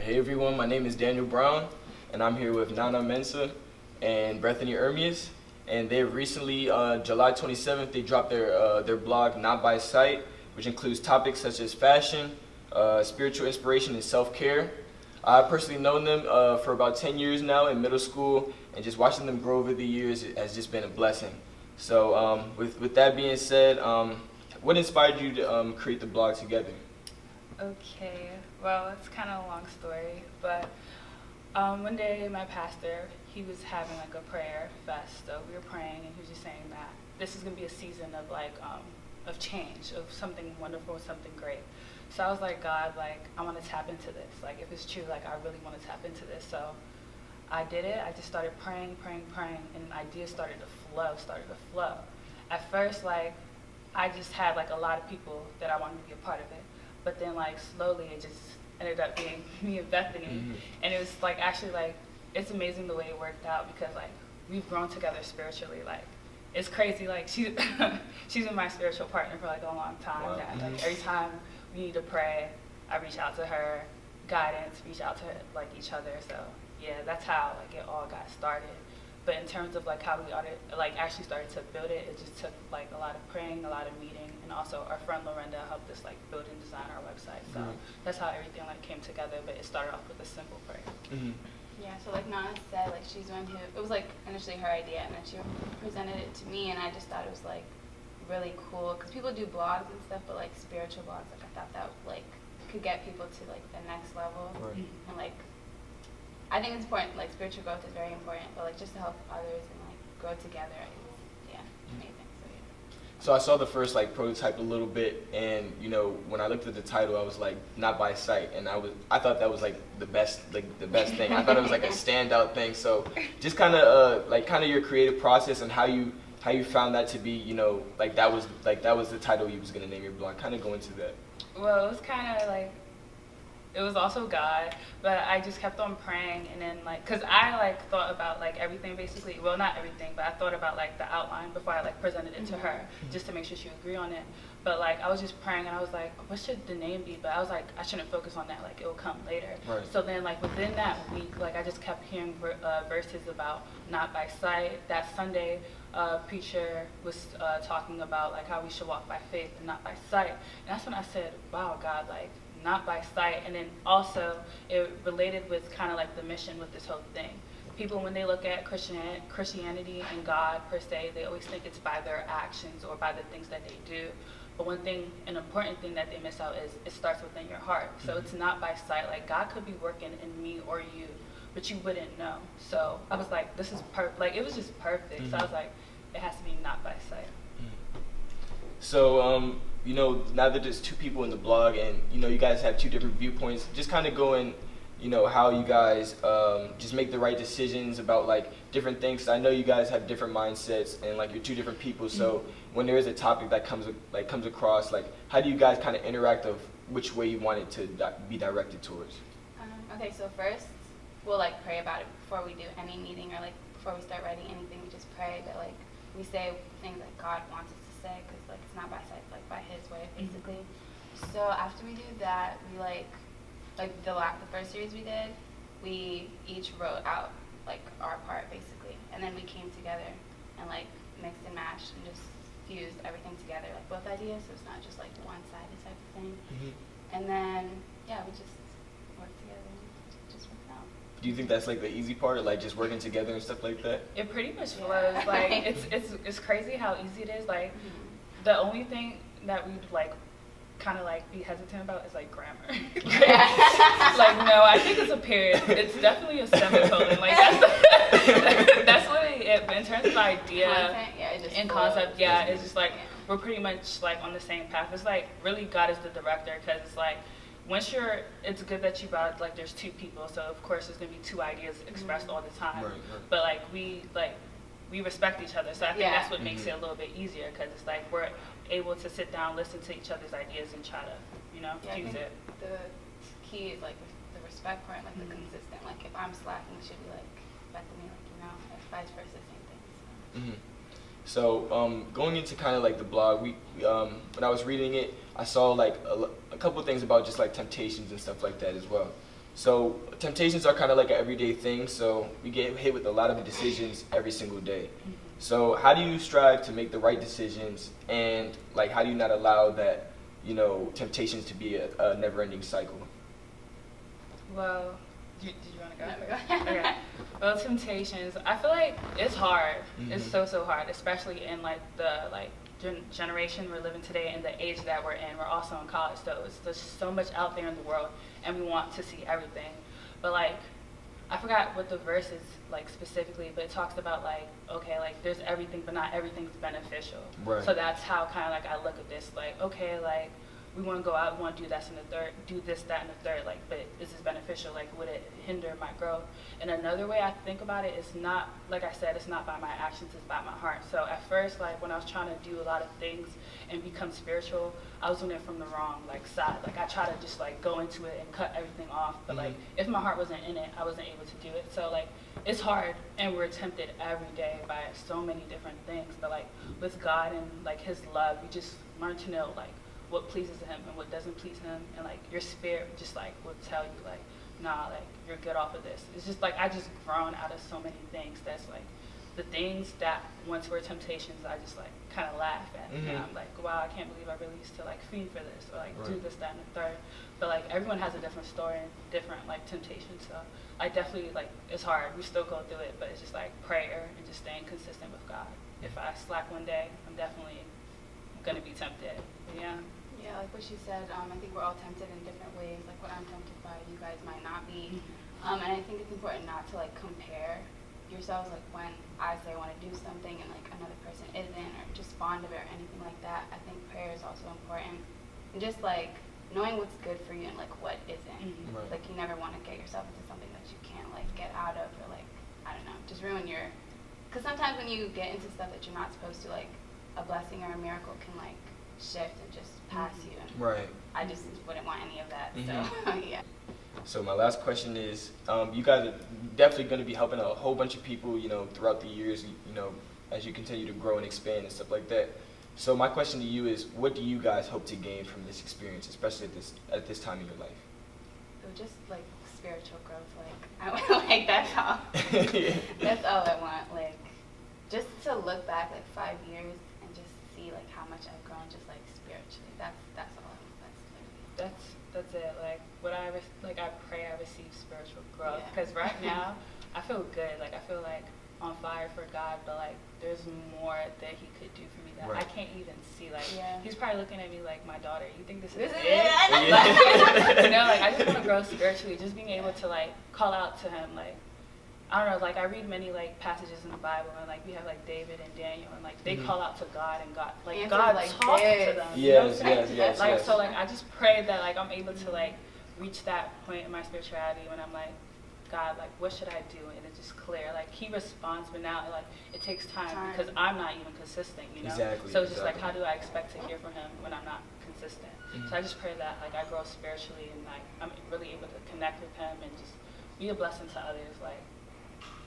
Hey everyone, my name is Daniel Brown, and I'm here with Nana Mensa and Bethany Ermias. And they recently, July 27th, they dropped their blog, Notbysight, which includes topics such as fashion, spiritual inspiration, and self-care. I've personally known them for about 10 years now in middle school, and just watching them grow over the years has just been a blessing. So with that being said, what inspired you to create the blog together? Okay, well, it's kind of a long story, but one day my pastor, he was having like a prayer fest, so we were praying, and he was just saying that this is going to be a season of of change, of something wonderful, something great. So I was like, God, like, I want to tap into this. Like, if it's true, like, I really want to tap into this. So I did it. I just started praying, and ideas started to flow. At first, like, I just had like a lot of people that I wanted to be a part of it. But then like slowly it just ended up being me and Bethany. Mm-hmm. And it was like actually like, it's amazing the way it worked out because like we've grown together spiritually. Like it's crazy. Like she's been my spiritual partner for like a long time. Wow. That, like every time we need to pray, I reach out to her, guidance, reach out to like each other. So yeah, that's how like it all got started. But in terms of like how we actually started to build it, it just took like a lot of praying, a lot of meeting, and also our friend Lorenda helped us like build and design our website. So that's how everything like came together. But it started off with a simple prayer. Mm-hmm. Yeah, so like Nana said, like she's one who, it was like initially her idea, and then she presented it to me, and I just thought it was like really cool because people do blogs and stuff, but like spiritual blogs, like I thought that like could get people to like the next level. Right. And like I think it's important, like spiritual growth is very important, but like just to help others and like grow together is amazing. So yeah. So I saw the first like prototype a little bit, and you know when I looked at the title, I was like not by sight, and I thought that was like the best thing. I thought it was like a standout thing. So just kind of your creative process and how you found that to be, you know, that was the title you was gonna name your blog. Kind of go into that. Well, it was kind of like, it was also God, but I just kept on praying, and then like, cause I like thought about like everything basically, well not everything, but I thought about like the outline before I like presented it to her, just to make sure she would agree on it. But like I was just praying, and I was like, what should the name be? But I was like, I shouldn't focus on that, like it will come later. Right. So then like within that week, like I just kept hearing verses about not by sight. That Sunday, preacher was talking about like how we should walk by faith and not by sight. And that's when I said, wow, God, like not by sight. And then also it related with kind of like the mission with this whole thing. People, when they look at Christianity and God per se, they always think it's by their actions or by the things that they do. But an important thing that they miss out is it starts within your heart. So it's not by sight. Like God could be working in me or you, but you wouldn't know. So I was like, this is perfect. Like it was just perfect. So I was like, it has to be not by sight. So you know, now that there's two people in the blog, and you know you guys have two different viewpoints, just kind of going, you know, how you guys just make the right decisions about like different things. I know you guys have different mindsets, and like you're two different people. So when there is a topic that comes across, like how do you guys kind of interact of which way you want it to be directed towards? Okay, so first we'll like pray about it before we do any meeting or like before we start writing anything. We just pray that like we say things that God wants us to say, because like it's not by sight, it's like by His way basically. So after we do that, we like the first series we did, we each wrote out like our part basically, and then we came together and like mixed and matched and just fused everything together, like both ideas, so it's not just like one-sided type of thing. And then yeah, we just worked together and just worked out. Do you think that's like the easy part, like just working together and stuff like that? It pretty much flows. Like it's crazy how easy it is. Like the only thing that we'd like kind of like be hesitant about is like grammar. Like no, I think it's a period. It's definitely a semicolon. Like that's literally it. But in terms of idea and concept, it's just like we're pretty much like on the same path. It's like really God is the director, because it's like once it's good that you brought like there's two people, so of course there's gonna be two ideas expressed all the time. Right. But like we respect each other, so I think that's what makes it a little bit easier, because it's like we're able to sit down, listen to each other's ideas, and try to, you know, use it. The key is like the respect part, like the consistent. Like if I'm slacking, it should be like Bethany, like you know, and vice versa, same thing. So going into kind of like the blog, when I was reading it, I saw like a couple of things about just like temptations and stuff like that as well. So temptations are kind of like an everyday thing, so we get hit with a lot of decisions every single day. So how do you strive to make the right decisions, and like how do you not allow that, temptations to be a never-ending cycle? Well, did you want to go? No, go first? ahead. Okay. Well, temptations. I feel like it's hard. Mhm. It's so hard, especially in like the generation we're living today and the age that we're in. We're also in college, so there's so much out there in the world, and we want to see everything. But like, I forgot what the verse is like specifically, but it talks about like, okay, like there's everything, but not everything's beneficial. Right. So that's how kind of like I look at this, like, okay, like we want to go out, we want to do this and the third, do this, that, and the third, like, but is this beneficial? Like, would it hinder my growth? And another way I think about it is not, like I said, it's not by my actions, it's by my heart. So at first, like when I was trying to do a lot of things and become spiritual, I was doing it from the wrong like side. Like I try to just like go into it and cut everything off. But like if my heart wasn't in it, I wasn't able to do it. So like it's hard, and we're tempted every day by so many different things. But like with God and like His love, you just learn to know like what pleases Him and what doesn't please Him, and like your spirit just like will tell you like, nah, like you're good off of this. It's just like I just grown out of so many things that's like the things that once were temptations, I just like kind of laugh at. And I'm like, wow, I can't believe I really used to like fiend for this or like do this, that, and the third. But like everyone has a different story and different like temptations. So I definitely like it's hard. We still go through it, but it's just like prayer and just staying consistent with God. If I slack one day, I'm definitely gonna be tempted. Yeah. Yeah, like what she said, I think we're all tempted in different ways. Like what I'm tempted by, you guys might not be. And I think it's important not to like compare yourselves. Like when I say I want to do something and like another person isn't, or just fond of it or anything like that, I think prayer is also important. And just like knowing what's good for you and like what isn't. Right. Like you never want to get yourself into something that you can't like get out of, or like, I don't know, just ruin your, because sometimes when you get into stuff that you're not supposed to, like a blessing or a miracle can like shift and just pass you, and Right. I just wouldn't want any of that. So yeah. So my last question is, you guys are definitely going to be helping a whole bunch of people, throughout the years, as you continue to grow and expand and stuff like that. So my question to you is, what do you guys hope to gain from this experience, especially at this time in your life? So just like spiritual growth, like I want, like that's all. That's all I want. Like just to look back like 5 years and just see like how much I've grown, just like spiritually. That's all. That's it. Like what I pray I receive spiritual growth, Yeah. because right now I feel good. Like I feel like on fire for God, but like there's more that He could do for me that I can't even see. Like He's probably looking at me like, my daughter, you think this is it? Like, like I just want to grow spiritually. Just being able to like call out to Him, like I don't know, like I read many like passages in the Bible, and like we have like David and Daniel, and like they call out to God, and God like Answers God like talks this. to them. Yes, Like so, like I just pray that like I'm able to like reach that point in my spirituality when I'm like, God, like what should I do? And it's just clear. Like He responds, but now like it takes time because I'm not even consistent, Exactly. So it's just like, how do I expect to hear from Him when I'm not consistent? So I just pray that like I grow spiritually, and like I'm really able to connect with Him and just be a blessing to others. Like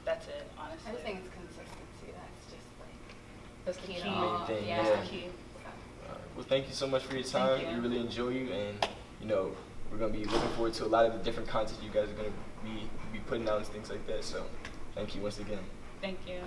that's it, honestly. I just think it's consistency. That's just like That's the key. to all. Main thing, Yeah. That's the key. Well, thank you so much for your time. Thank you. We really enjoy you, and we're gonna be looking forward to a lot of the different content you guys are gonna be putting out and things like that. So, thank you once again. Thank you.